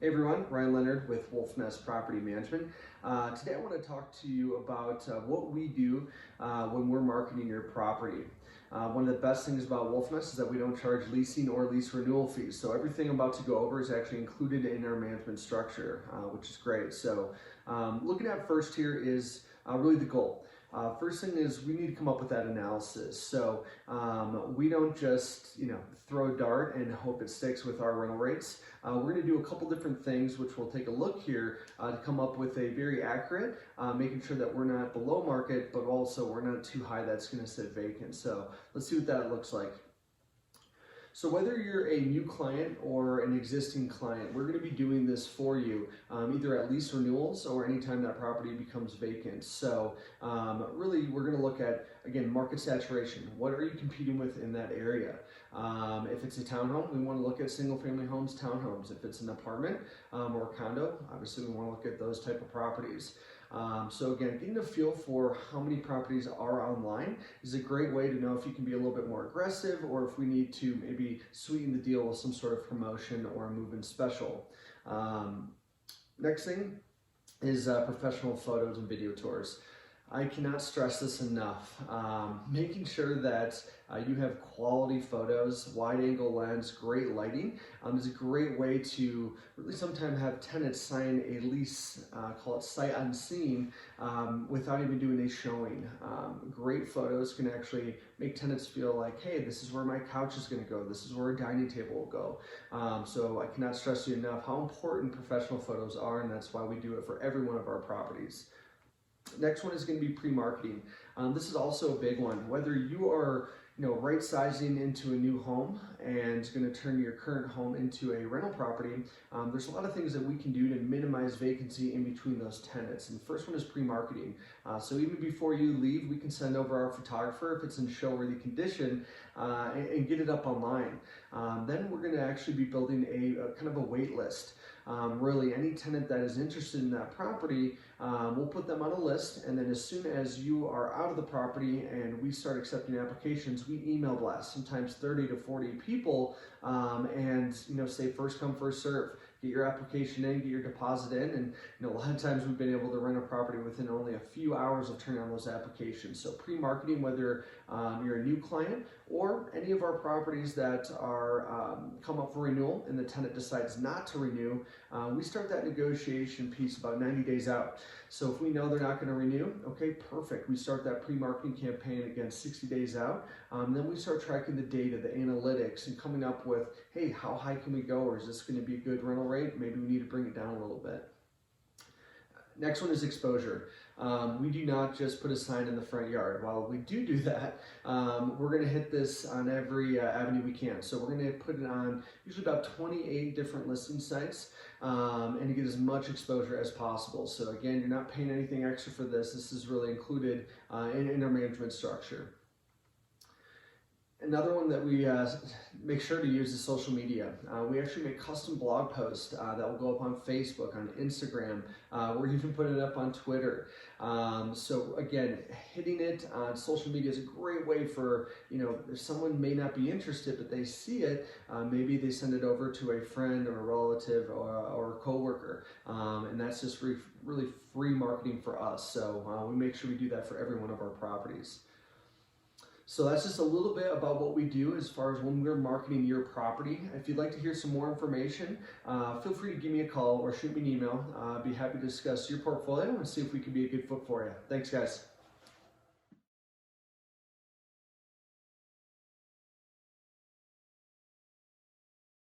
Hey everyone, Ryan Leonard with Wolf Nest Property Management. Today I want to talk to you about what we do when we're marketing your property. One of the best things about Wolf Nest is that we don't charge leasing or lease renewal fees. So everything I'm about to go over is actually included in our management structure, which is great. So looking at first here is really the goal. First thing is we need to come up with that analysis. So we don't just throw a dart and hope it sticks with our rental rates. We're going to do a couple different things, which we'll take a look here to come up with a very accurate, making sure that we're not below market, but also we're not too high that's going to sit vacant. So let's see what that looks like. So whether you're a new client or an existing client, we're going to be doing this for you, either at lease renewals or anytime that property becomes vacant. So really we're going to look at, again, market saturation. What are you competing with in that area? If it's a townhome, we want to look at single family homes, townhomes. If it's an apartment or a condo, obviously we want to look at those type of properties. So again, getting a feel for how many properties are online is a great way to know if you can be a little bit more aggressive or if we need to maybe sweeten the deal with some sort of promotion or a move-in special. Next thing is professional photos and video tours. I cannot stress this enough. Making sure that you have quality photos, wide angle lens, great lighting is a great way to really sometimes have tenants sign a lease, call it sight unseen, without even doing a showing. Great photos can actually make tenants feel like, hey, this is where my couch is going to go. This is where a dining table will go. So I cannot stress you enough how important professional photos are, and that's why we do it for every one of our properties. Next one is going to be pre-marketing. This is also a big one. Whether you are right sizing into a new home and going to turn your current home into a rental property, there's a lot of things that we can do to minimize vacancy in between those tenants. And the first one is pre-marketing. So even before you leave, we can send over our photographer if it's in show-worthy condition and get it up online. Then we're going to actually be building a kind of a wait list. Really, any tenant that is interested in that property, we'll put them on a list, and then as soon as you are out of the property and we start accepting applications, we email blast sometimes 30 to 40 people, and say first come first serve. Get your application in, get your deposit in, and a lot of times we've been able to rent a property within only a few hours of turning on those applications. So pre-marketing, whether you're a new client or any of our properties that are come up for renewal and the tenant decides not to renew, we start that negotiation piece about 90 days out. So if we know they're not going to renew, okay, perfect. We start that pre-marketing campaign again 60 days out. Then we start tracking the data, the analytics, and coming up with, hey, how high can we go, or is this going to be a good rental rate? Maybe we need to bring it down a little bit. Next one is exposure. We do not just put a sign in the front yard. While we do that, we're going to hit this on every avenue we can. So we're going to put it on usually about 28 different listing sites and to get as much exposure as possible. So again, you're not paying anything extra for this. This is really included in our management structure. Another one that we make sure to use is social media. We actually make custom blog posts that will go up on Facebook, on Instagram. We're even putting it up on Twitter. So again, hitting it on social media is a great way for, if someone may not be interested, but they see it, maybe they send it over to a friend or a relative or a coworker. And that's just really free marketing for us. So we make sure we do that for every one of our properties. So that's just a little bit about what we do as far as when we're marketing your property. If you'd like to hear some more information, feel free to give me a call or shoot me an email. I'd be happy to discuss your portfolio and see if we can be a good fit for you. Thanks, guys.